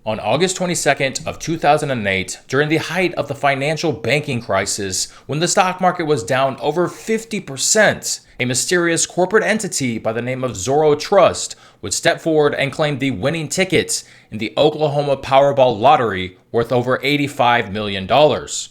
On August 22nd of 2008, during the height of the financial banking crisis, when the stock market was down over 50%, a mysterious corporate entity by the name of Zorro Trust would step forward and claim the winning tickets in the Oklahoma Powerball lottery worth over $85 million.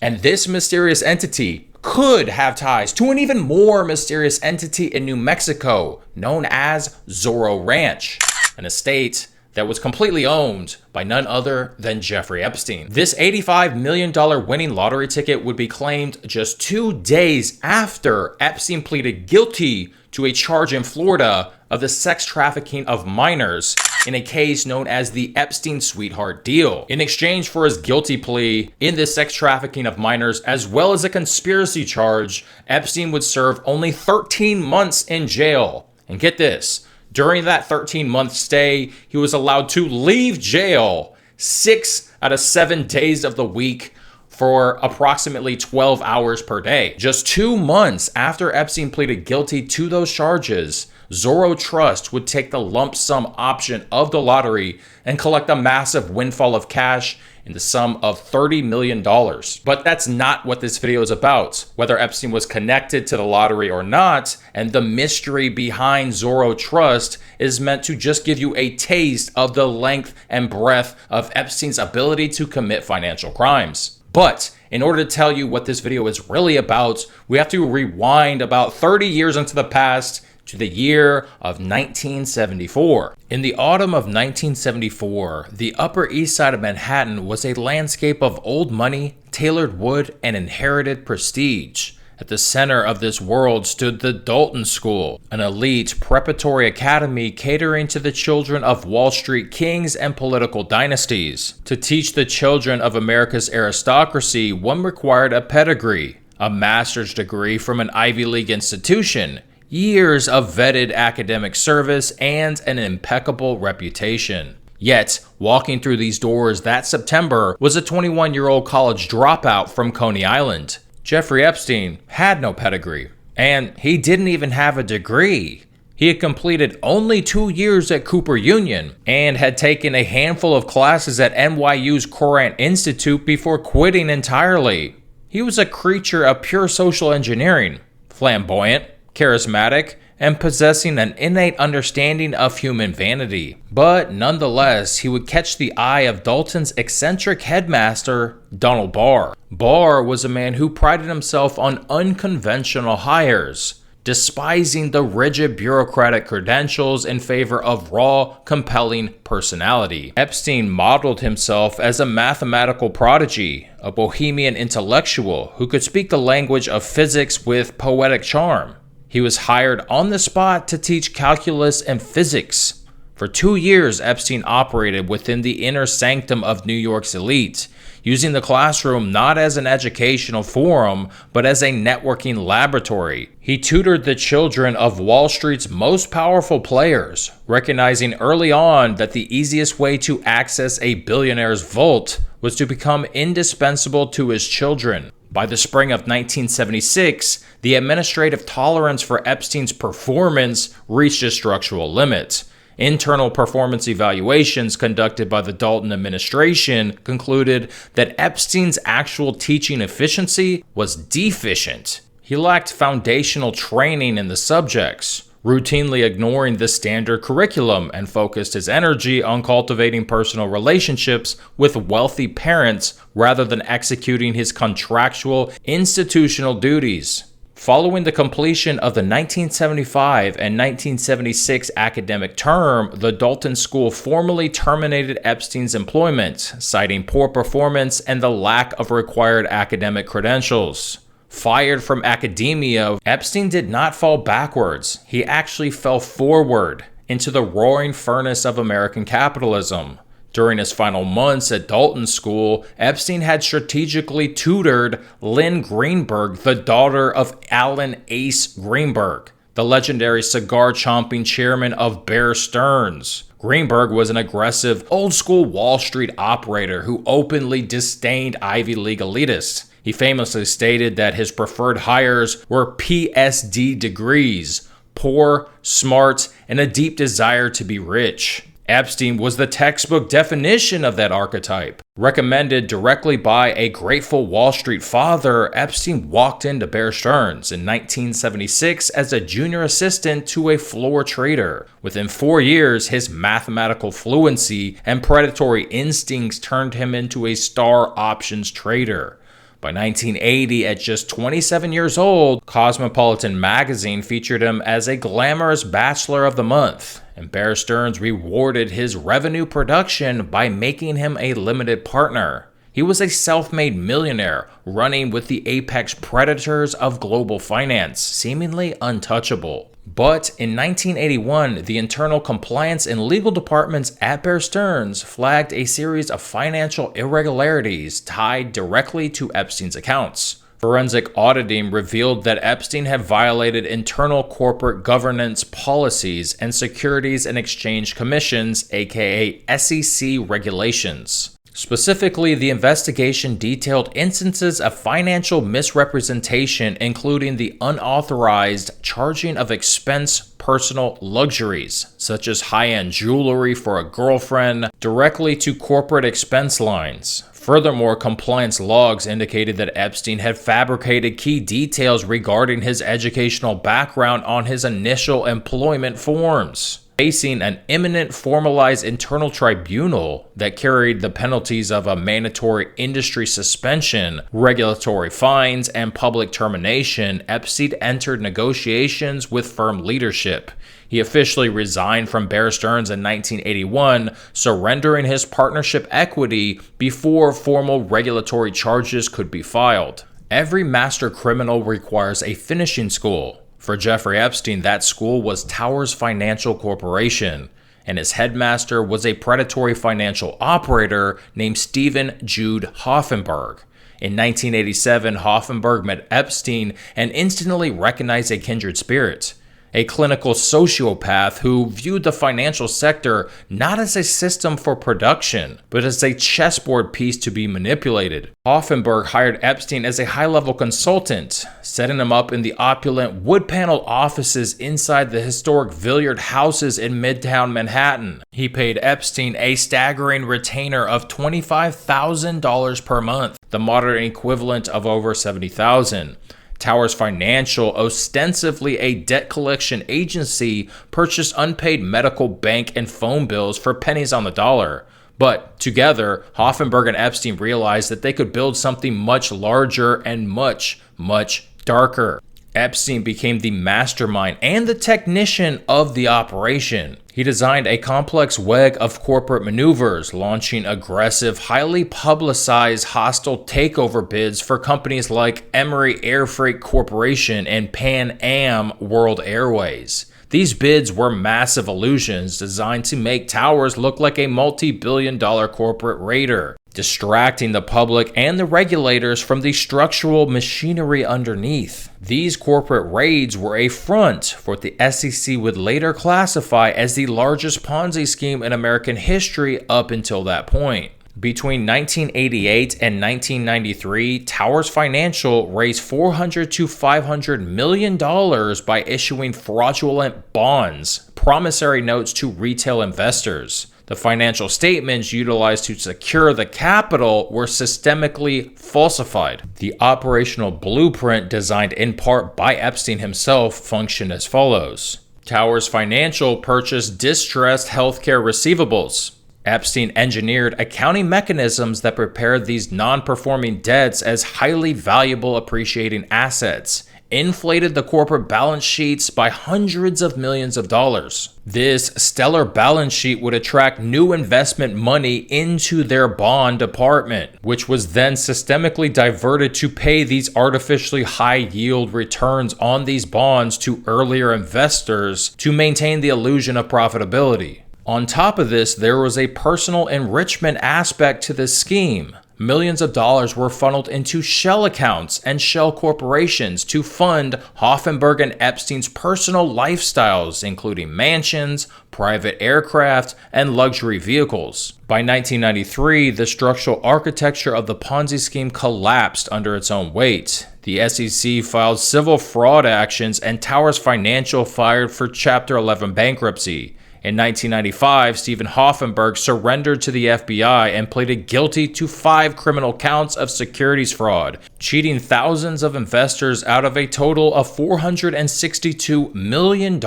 And this mysterious entity could have ties to an even more mysterious entity in New Mexico known as Zorro Ranch, an estate that was completely owned by none other than Jeffrey Epstein. This $85 million winning lottery ticket would be claimed just 2 days after Epstein pleaded guilty to a charge in Florida of the sex trafficking of minors in a case known as the Epstein Sweetheart Deal. In exchange for his guilty plea in this sex trafficking of minors, as well as a conspiracy charge, Epstein would serve only 13 months in jail. And get this, during that 13-month stay, he was allowed to leave jail 6 out of 7 days of the week for approximately 12 hours per day. Just 2 months after Epstein pleaded guilty to those charges, Zorro Trust would take the lump sum option of the lottery and collect a massive windfall of cash in the sum of $30 million. But that's not what this video is about, whether Epstein was connected to the lottery or not, and the mystery behind Zorro Trust is meant to just give you a taste of the length and breadth of Epstein's ability to commit financial crimes. But in order to tell you what this video is really about, we have to rewind about 30 years into the past to the year of 1974. In the autumn of 1974, the Upper East Side of Manhattan was a landscape of old money, tailored wood, and inherited prestige. At the center of this world stood the Dalton School, an elite preparatory academy catering to the children of Wall Street kings and political dynasties. To teach the children of America's aristocracy, one required a pedigree, a master's degree from an Ivy League institution, years of vetted academic service, and an impeccable reputation. Yet, walking through these doors that September was a 21-year-old college dropout from Coney Island. Jeffrey Epstein had no pedigree, and he didn't even have a degree. He had completed only 2 years at Cooper Union and had taken a handful of classes at NYU's Courant Institute before quitting entirely. He was a creature of pure social engineering, flamboyant, charismatic, and possessing an innate understanding of human vanity. But nonetheless, he would catch the eye of Dalton's eccentric headmaster, Donald Barr. Barr was a man who prided himself on unconventional hires, despising the rigid bureaucratic credentials in favor of raw, compelling personality. Epstein modeled himself as a mathematical prodigy, a bohemian intellectual who could speak the language of physics with poetic charm. He was hired on the spot to teach calculus and physics. For 2 years, Epstein operated within the inner sanctum of New York's elite, using the classroom not as an educational forum, but as a networking laboratory. He tutored the children of Wall Street's most powerful players, recognizing early on that the easiest way to access a billionaire's vault was to become indispensable to his children. By the spring of 1976, the administrative tolerance for Epstein's performance reached a structural limit. Internal performance evaluations conducted by the Dalton administration concluded that Epstein's actual teaching efficiency was deficient. He lacked foundational training in the subjects, routinely ignoring the standard curriculum, and focused his energy on cultivating personal relationships with wealthy parents rather than executing his contractual institutional duties. Following the completion of the 1975 and 1976 academic term, the Dalton School formally terminated Epstein's employment, citing poor performance and the lack of required academic credentials. Fired from academia, Epstein did not fall backwards. He actually fell forward into the roaring furnace of American capitalism. During his final months at Dalton School, Epstein had strategically tutored Lynn Greenberg, the daughter of Alan Ace Greenberg, the legendary cigar-chomping chairman of Bear Stearns. Greenberg was an aggressive, old-school Wall Street operator who openly disdained Ivy League elitists. He famously stated that his preferred hires were PSD degrees, poor, smart, and a deep desire to be rich. Epstein was the textbook definition of that archetype. Recommended directly by a grateful Wall Street father, Epstein walked into Bear Stearns in 1976 as a junior assistant to a floor trader. Within 4 years, his mathematical fluency and predatory instincts turned him into a star options trader. By 1980, at just 27 years old, Cosmopolitan magazine featured him as a glamorous Bachelor of the Month, and Bear Stearns rewarded his revenue production by making him a limited partner. He was a self-made millionaire, running with the apex predators of global finance, seemingly untouchable. But in 1981, the internal compliance and legal departments at Bear Stearns flagged a series of financial irregularities tied directly to Epstein's accounts. Forensic auditing revealed that Epstein had violated internal corporate governance policies and Securities and Exchange Commission's, aka SEC, regulations. Specifically, the investigation detailed instances of financial misrepresentation, including the unauthorized charging of expense personal luxuries, such as high-end jewelry for a girlfriend, directly to corporate expense lines. Furthermore, compliance logs indicated that Epstein had fabricated key details regarding his educational background on his initial employment forms. Facing an imminent formalized internal tribunal that carried the penalties of a mandatory industry suspension, regulatory fines, and public termination, Epstein entered negotiations with firm leadership. He officially resigned from Bear Stearns in 1981, surrendering his partnership equity before formal regulatory charges could be filed. Every master criminal requires a finishing school. For Jeffrey Epstein, that school was Towers Financial Corporation, and his headmaster was a predatory financial operator named Stephen Jude Hoffenberg. In 1987, Hoffenberg met Epstein and instantly recognized a kindred spirit. A clinical sociopath who viewed the financial sector not as a system for production, but as a chessboard piece to be manipulated. Hoffenberg hired Epstein as a high-level consultant, setting him up in the opulent wood-paneled offices inside the historic Villiard houses in Midtown Manhattan. He paid Epstein a staggering retainer of $25,000 per month, the modern equivalent of over $70,000. Towers Financial, ostensibly a debt collection agency, purchased unpaid medical, bank, and phone bills for pennies on the dollar. But together, Hoffenberg and Epstein realized that they could build something much larger and much, much darker. Epstein became the mastermind and the technician of the operation. He designed a complex web of corporate maneuvers, launching aggressive, highly publicized hostile takeover bids for companies like Emery Air Freight Corporation and Pan Am World Airways. These bids were massive illusions designed to make Towers look like a multi-billion-dollar corporate raider, distracting the public and the regulators from the structural machinery underneath. These corporate raids were a front for what the SEC would later classify as the largest Ponzi scheme in American history up until that point. Between 1988 and 1993, Towers Financial raised $400 to $500 million by issuing fraudulent bonds, promissory notes to retail investors. The financial statements utilized to secure the capital were systemically falsified. The operational blueprint, designed in part by Epstein himself, functioned as follows. Towers Financial purchased distressed healthcare receivables. Epstein engineered accounting mechanisms that prepared these non-performing debts as highly valuable appreciating assets, inflated the corporate balance sheets by hundreds of millions of dollars. This stellar balance sheet would attract new investment money into their bond department, which was then systemically diverted to pay these artificially high yield returns on these bonds to earlier investors to maintain the illusion of profitability. On top of this, there was a personal enrichment aspect to this scheme. Millions of dollars were funneled into shell accounts and shell corporations to fund Hoffenberg and Epstein's personal lifestyles, including mansions, private aircraft, and luxury vehicles. By 1993, the structural architecture of the Ponzi scheme collapsed under its own weight. The SEC filed civil fraud actions, and Towers Financial filed for Chapter 11 bankruptcy. In 1995, Stephen Hoffenberg surrendered to the FBI and pleaded guilty to 5 criminal counts of securities fraud, cheating thousands of investors out of a total of $462 million.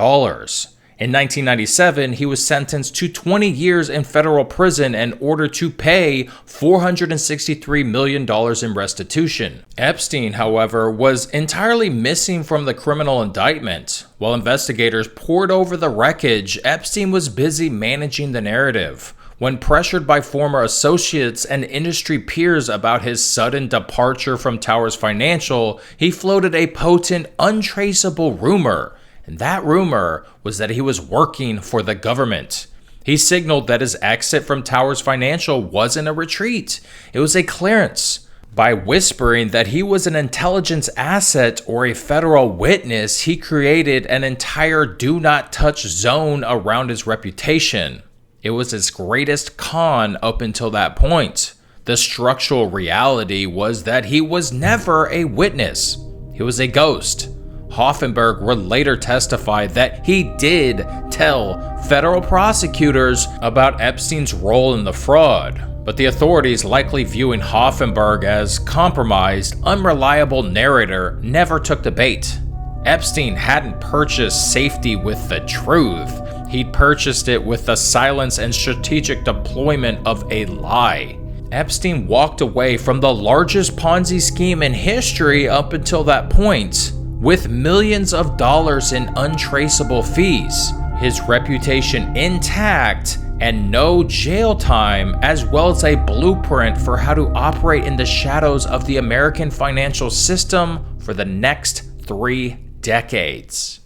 In 1997, he was sentenced to 20 years in federal prison in order to pay $463 million in restitution. Epstein, however, was entirely missing from the criminal indictment. While investigators pored over the wreckage, Epstein was busy managing the narrative. When pressured by former associates and industry peers about his sudden departure from Towers Financial, he floated a potent, untraceable rumor. And that rumor was that he was working for the government. He signaled that his exit from Towers Financial wasn't a retreat, it was a clearance. By whispering that he was an intelligence asset or a federal witness, he created an entire do not touch zone around his reputation. It was his greatest con up until that point. The structural reality was that he was never a witness. He was a ghost. Hoffenberg would later testify that he did tell federal prosecutors about Epstein's role in the fraud, but the authorities, likely viewing Hoffenberg as compromised, unreliable narrator, never took the bait. Epstein hadn't purchased safety with the truth. He'd purchased it with the silence and strategic deployment of a lie. Epstein walked away from the largest Ponzi scheme in history up until that point, with millions of dollars in untraceable fees, his reputation intact, and no jail time, as well as a blueprint for how to operate in the shadows of the American financial system for the next 3 decades.